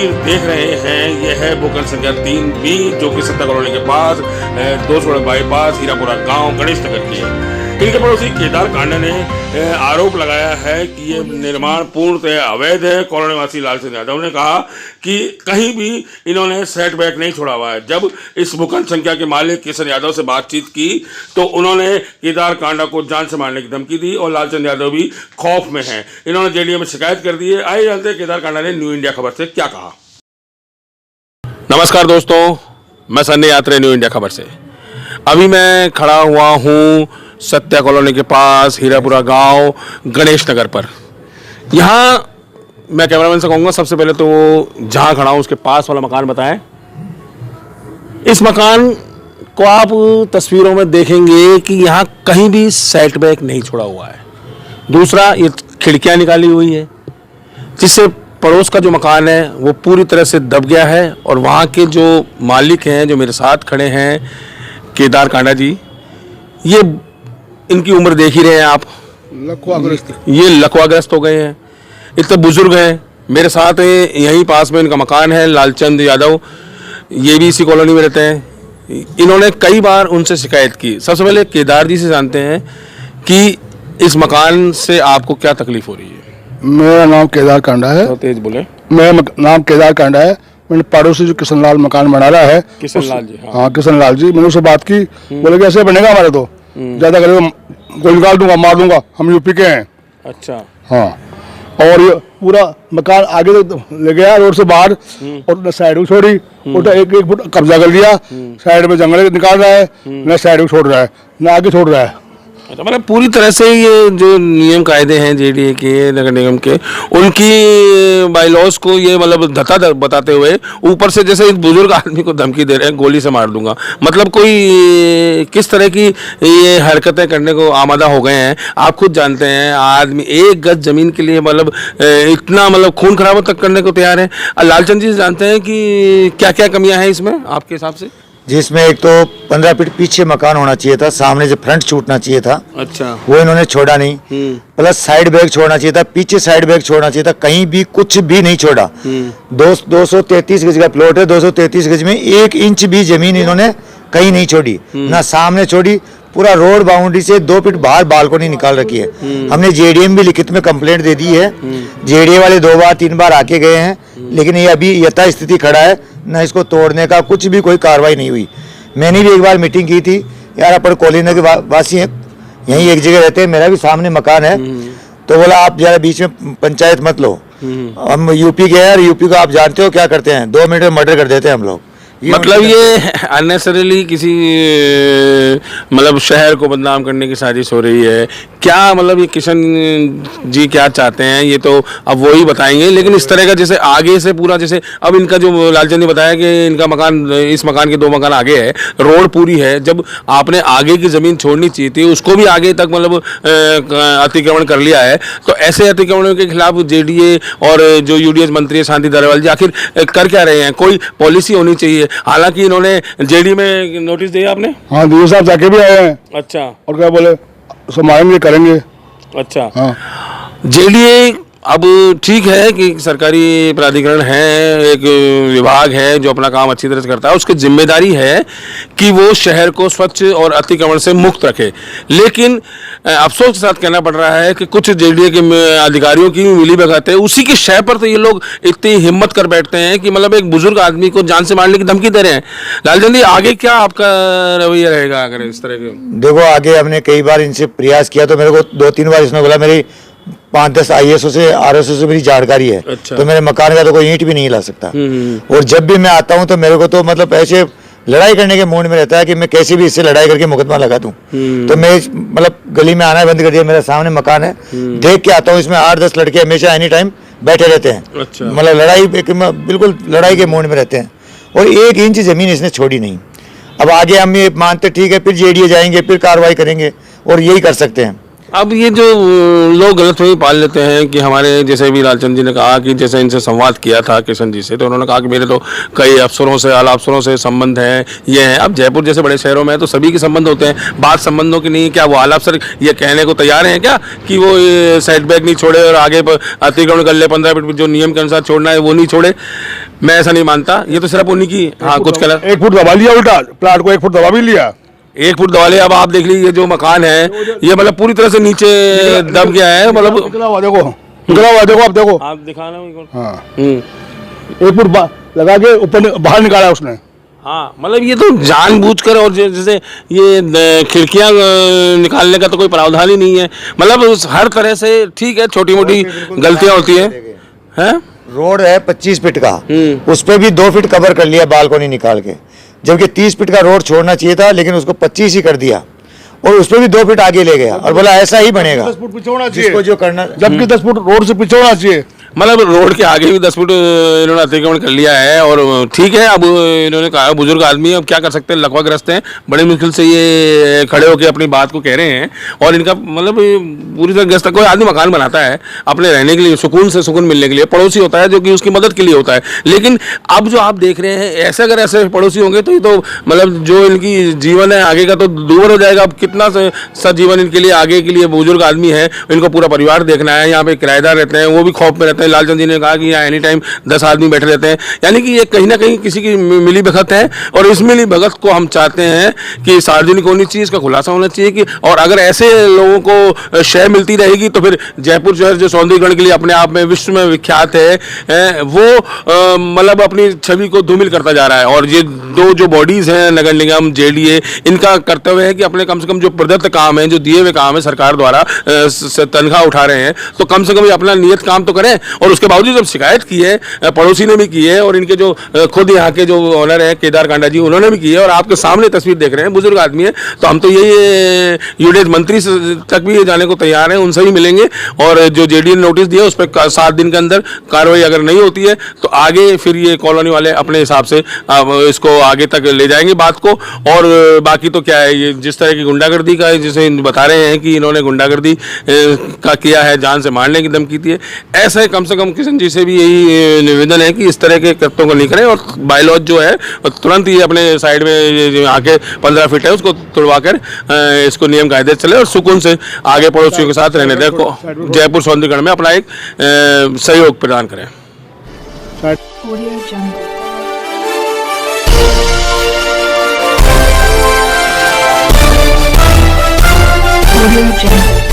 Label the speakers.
Speaker 1: तस्वीर देख रहे हैं ये है भूखंड संख्या 3B जो कि सत्ता कॉलोनी के पास 216 बाईपास हीरापुरा गांव गणेश नगर की है। इनके पड़ोसी केदार कांडा ने आरोप लगाया है कि ये निर्माण पूर्णतः अवैध है। कॉलोनी वासी लालचंद यादव ने कहा कि कहीं भी इन्होंने सेटबैक नहीं छोड़ा हुआ है। जब इस भूखंड संख्या के मालिक किशन यादव से बातचीत की तो उन्होंने केदार कांडा को जान से मारने की धमकी दी और लालचंद यादव भी खौफ में हैं। इन्होंने जेडीए में शिकायत कर दी है। आइए जानते हैं केदार कांडा ने न्यू इंडिया खबर से क्या कहा। नमस्कार दोस्तों, मैं सन्नी यात्रे न्यू इंडिया खबर से। अभी मैं खड़ा हुआ हूँ सत्या कॉलोनी के पास हीरापुरा गांव गणेश नगर पर। यहाँ मैं कैमरामैन से कहूँगा सबसे पहले तो जहाँ खड़ा हूँ उसके पास वाला मकान बताएं। इस मकान को आप तस्वीरों में देखेंगे कि यहाँ कहीं भी सेटबैक नहीं छोड़ा हुआ है। दूसरा, ये खिड़कियाँ निकाली हुई है जिससे पड़ोस का जो मकान है वो पूरी तरह से दब गया है। और वहाँ के जो मालिक हैं जो मेरे साथ खड़े हैं केदार कांडा जी, ये इनकी उम्र देख ही रहे हैं आप, ये लकवाग्रस्त हो गए हैं, इतने बुजुर्ग हैं। मेरे साथ यहीं पास में इनका मकान है, लालचंद यादव, ये भी इसी कॉलोनी में रहते हैं। इन्होंने कई बार उनसे शिकायत की। सबसे पहले केदार जी से जानते हैं कि इस मकान से आपको क्या तकलीफ हो रही है।
Speaker 2: मेरा नाम केदार कांडा है।
Speaker 1: तो तेज बोले।
Speaker 2: मेरा नाम केदार कांडा है। मैंने पड़ोसी जो किशन लाल मकान बना रहा है,
Speaker 1: किशन लाल जी,
Speaker 2: हाँ किशन लाल जी, मैंने उससे बात की। बोले कि ऐसे बनेगा हमारे तो ज्यादा करेगा गोली निकाल दूंगा, मार दूंगा, हम यूपी के हैं।
Speaker 1: अच्छा,
Speaker 2: हाँ। और ये पूरा मकान आगे ले गया रोड से बाहर और साइड को छोड़ी, उल्टा एक फुट कब्जा कर लिया। साइड में जंगल निकाल रहा है, न साइड को छोड़ रहा है न आगे छोड़ रहा है।
Speaker 1: तो मतलब पूरी तरह से ये जो नियम कायदे हैं जेडीए के, नगर निगम के, उनकी बाईलॉज को ये मतलब धता बताते हुए ऊपर से जैसे इस बुजुर्ग आदमी को धमकी दे रहे हैं, गोली से मार दूंगा। मतलब कोई किस तरह की ये हरकतें करने को आमादा हो गए हैं। आप खुद जानते हैं, आदमी 1 गज जमीन के लिए मतलब इतना मतलब खून खराबा तक करने को तैयार है। लालचंद जी जानते हैं कि क्या क्या कमियां हैं इसमें आपके हिसाब से।
Speaker 3: जिसमें एक तो 15 फीट पीछे मकान होना चाहिए था, सामने से फ्रंट छूटना चाहिए था।
Speaker 1: अच्छा,
Speaker 3: वो इन्होंने छोड़ा नहीं। प्लस साइड बैग छोड़ना चाहिए था, पीछे साइड बैग छोड़ना चाहिए था, कहीं भी कुछ भी नहीं छोड़ा। 233 गज का प्लॉट है, 233 गज में 1 इंच भी जमीन इन्होंने कहीं नहीं छोड़ी, ना सामने छोड़ी। पूरा रोड बाउंड्री से 2 फीट बाहर बालकोनी निकाल रखी है। हमने जेडीएम भी लिखित में कंप्लेंट दे दी है। जेडीए वाले 2 बार 3 बार आके गए हैं, लेकिन ये अभी यथास्थिति खड़ा है, न इसको तोड़ने का कुछ भी कोई कार्रवाई नहीं हुई। मैंने भी एक बार मीटिंग की थी, यार अपन कॉलोनी के वासी हैं, यहीं एक जगह रहते हैं, मेरा भी सामने मकान है, तो बोला आप जरा बीच में पंचायत मत लो, हम यूपी के हैं, यूपी को आप जानते हो क्या करते हैं, 2 मिनट में मर्डर कर देते हैं हम लोग।
Speaker 1: मतलब ये अननेसेसरीली किसी मतलब शहर को बदनाम करने की साजिश हो रही है क्या। मतलब ये किशन जी क्या चाहते हैं ये तो अब वो ही बताएंगे, लेकिन इस तरह का जैसे आगे से पूरा जैसे अब इनका जो लालचंद ने बताया कि इनका मकान, इस मकान के 2 मकान आगे है, रोड पूरी है, जब आपने आगे की ज़मीन छोड़नी चाहिए थी उसको भी आगे तक मतलब अतिक्रमण कर लिया है। तो ऐसे अतिक्रमणों के खिलाफ जेडीए और जो यूडीएच मंत्री शांति धारीवाल जी आखिर कर क्या रहे हैं। कोई पॉलिसी होनी चाहिए। हालांकि इन्होंने जेडी में नोटिस दिया आपने।
Speaker 2: हाँ, डीओ साहब जाके भी आए हैं।
Speaker 1: अच्छा, और
Speaker 2: क्या बोले, संभालेंगे करेंगे।
Speaker 1: अच्छा,
Speaker 2: हाँ।
Speaker 1: जेडीए अब ठीक है कि सरकारी प्राधिकरण है, एक विभाग है जो अपना काम अच्छी तरह से करता है, उसकी जिम्मेदारी है कि वो शहर को स्वच्छ और अतिक्रमण से मुक्त रखे। लेकिन अफसोस के साथ कहना पड़ रहा है कि कुछ जेडीए के अधिकारियों की मिली भगत है, उसी के शय पर तो ये लोग इतनी हिम्मत कर बैठते हैं कि मतलब एक बुजुर्ग आदमी को जान से मारने की धमकी दे रहे हैं। लालचंद जी, आगे क्या आपका रवैया रहेगा अगर इस तरह के।
Speaker 3: देखो, आगे हमने कई बार इनसे प्रयास किया, तो मेरे को 2-3 बार इसने बोला मेरी 5-10 IAS से RSO से मेरी जानकारी है। अच्छा। तो मेरे मकान का तो कोई ईंट भी नहीं ला सकता। और जब भी मैं आता हूँ तो मेरे को तो मतलब ऐसे लड़ाई करने के मूड में रहता है कि मैं कैसे भी इससे लड़ाई करके मुकदमा लगा दूं। तो मैं मतलब गली में आना बंद कर दिया। मेरे सामने मकान है, देख के आता हूँ, इसमें 8-10 लड़के हमेशा एनी टाइम बैठे रहते हैं। अच्छा। मतलब लड़ाई बिल्कुल लड़ाई के मूड में रहते हैं, और 1 इंच जमीन इसने छोड़ी नहीं। अब आगे हम ये मानते ठीक है, फिर जेडीए जाएंगे, फिर कार्रवाई करेंगे, और यही कर सकते हैं।
Speaker 1: अब ये जो लोग गलतफहमी पाल लेते हैं कि हमारे जैसे भी लालचंद जी ने कहा कि जैसे इनसे संवाद किया था किशन जी से, तो उन्होंने कहा कि मेरे तो कई अफसरों से, आला अफसरों से संबंध हैं, ये हैं। अब जयपुर जैसे बड़े शहरों में है तो सभी के संबंध होते हैं, बात संबंधों की नहीं। क्या वो आला अफसर ये कहने को तैयार हैं क्या कि वो साइड बैक नहीं छोड़े और आगे अतिक्रमण कर ले, 15 फीट जो नियम के अनुसार छोड़ना है वो नहीं छोड़े? मैं ऐसा नहीं मानता, ये तो सिर्फ उन्हीं की, हाँ कुछ कलर
Speaker 2: 1 फुट दबा लिया उल्टा, प्लाट को 1 फुट दबा भी लिया।
Speaker 1: 1 फुट दबा लिया। अब आप देख लीजिए ये जो मकान है ये मतलब पूरी तरह से नीचे दब गया है, मतलब
Speaker 2: निकला हुआ देखो, निकला हुआ देखो, आप देखो।
Speaker 1: आप दिखाना मेरे को।
Speaker 2: हाँ 1 फुट लगा के ऊपर बाहर निकाला उसने।
Speaker 1: हाँ मतलब ये तो जानबूझकर, और जैसे ये खिड़कियां निकालने का तो कोई प्रावधान ही नहीं है, मतलब हर तरह से ठीक है, छोटी मोटी गलतियां होती हैं।
Speaker 3: रोड है 25 फीट का, उस पे भी 2 फीट कवर कर लिया बालकोनी निकाल के, जबकि 30 फीट का रोड छोड़ना चाहिए था, लेकिन उसको 25 ही कर दिया और उस पे भी 2 फीट आगे ले गया और बोला ऐसा ही बनेगा,
Speaker 2: 10 फुट पीछे होना चाहिए
Speaker 3: जिसको जो करना,
Speaker 2: जबकि 10 फुट रोड से पीछे होना चाहिए।
Speaker 1: मतलब रोड के आगे भी 10 फुट इन्होंने अतिक्रमण कर लिया है, और ठीक है, अब इन्होंने कहा बुजुर्ग आदमी, अब क्या कर सकते हैं, लकवाग्रस्त हैं, बड़े मुश्किल से ये खड़े होकर अपनी बात को कह रहे हैं, और इनका मतलब पूरी तरह ग्रस्त, कोई आदमी मकान बनाता है अपने रहने के लिए, सुकून से सुकून मिलने के लिए, पड़ोसी होता है जो कि उसकी मदद के लिए होता है, लेकिन अब जो आप देख रहे हैं ऐसे, अगर ऐसे पड़ोसी होंगे तो ये तो मतलब जो इनकी जीवन है आगे का तो दूर हो जाएगा। अब कितना सा जीवन इनके लिए आगे के लिए, बुजुर्ग आदमी है, इनको पूरा परिवार देखना है, यहाँ पे किराएदार रहते हैं, वो भी खौफ में रहते हैं। लालचंद जी ने कहा कि यहाँ एनी टाइम 10 आदमी बैठे रहते हैं, यानी कि ये कहीं ना कहीं किसी की मिली भगत है, और इस मिली भगत को हम चाहते हैं कि सार्वजनिक होनी चाहिए, इसका खुलासा होना चाहिए कि, और अगर ऐसे लोगों को शय मिलती रहेगी तो फिर जयपुर शहर जो सौंदर्यीकरण के लिए अपने आप में विश्व में विख्यात है, वो मतलब अपनी छवि को धूमिल करता जा रहा है। और ये दो जो बॉडीज हैं, नगर निगम, जेडीए, इनका कर्तव्य है कि अपने कम से कम जो प्रदत्त काम है, जो दिए हुए काम है सरकार द्वारा, तनख्वाह उठा रहे हैं, तो कम से कम ये अपना नियत काम तो करें। और उसके बावजूद जब शिकायत की है, पड़ोसी ने भी की है, और इनके जो खुद यहाँ के जो ओनर है केदार कांडा जी, उन्होंने भी की है, और आपके सामने तस्वीर देख रहे हैं, बुजुर्ग आदमी है, तो हम तो ये यूडेज मंत्री तक भी जाने को तैयार हैं, उनसे भी मिलेंगे, और जो जेडीए ने नोटिस दिया उस पर 7 दिन के अंदर कार्रवाई अगर नहीं होती है तो आगे फिर ये कॉलोनी वाले अपने हिसाब से इसको आगे तक ले जाएंगे बात को। और बाकी तो क्या है, ये जिस तरह की गुंडागर्दी का जिसे बता रहे हैं कि इन्होंने गुंडागर्दी का किया है, जान से मारने की धमकी दी है, ऐसा कम से कम किशन जी से भी यही निवेदन है कि इस तरह के कृत्यों को नहीं करें, और बायलॉज जो है तुरंत ही अपने साइड में आके 15 फीट है उसको तुड़वा कर इसको नियम कायदे चले, और सुकून से आगे पड़ोसियों के साथ रहने दें, जयपुर सौंदर्यीकरण में अपना एक सहयोग प्रदान करें।
Speaker 4: Audio Jungle. Audio Jungle.